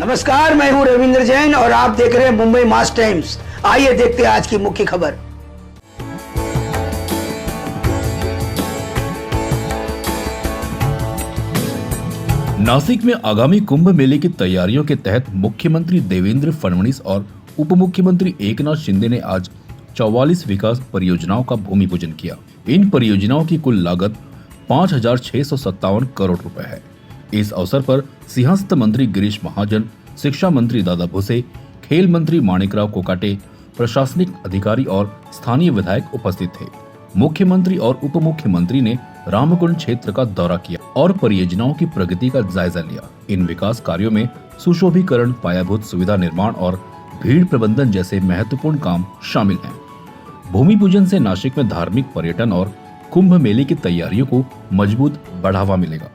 नमस्कार, मैं हूं रविंद्र जैन और आप देख रहे हैं मुंबई मास टाइम्स। आइए देखते हैं आज की मुख्य खबर। नासिक में आगामी कुंभ मेले की तैयारियों के तहत मुख्यमंत्री देवेंद्र फडणवीस और उप मुख्यमंत्री एकनाथ शिंदे ने आज 44 विकास परियोजनाओं का भूमि पूजन किया। इन परियोजनाओं की कुल लागत 5,657 करोड़ रुपए है। इस अवसर पर सिंहस्थ मंत्री गिरीश महाजन, शिक्षा मंत्री दादा भुसे, खेल मंत्री माणिकराव कोकाटे, प्रशासनिक अधिकारी और स्थानीय विधायक उपस्थित थे। मुख्यमंत्री और उप मुख्यमंत्री ने रामकुंड क्षेत्र का दौरा किया और परियोजनाओं की प्रगति का जायजा लिया। इन विकास कार्यों में सुशोभीकरण, पायाभूत सुविधा निर्माण और भीड़ प्रबंधन जैसे महत्वपूर्ण काम शामिल हैं। भूमि पूजन से नासिक में धार्मिक पर्यटन और कुंभ मेले की तैयारियों को मजबूत बढ़ावा मिलेगा।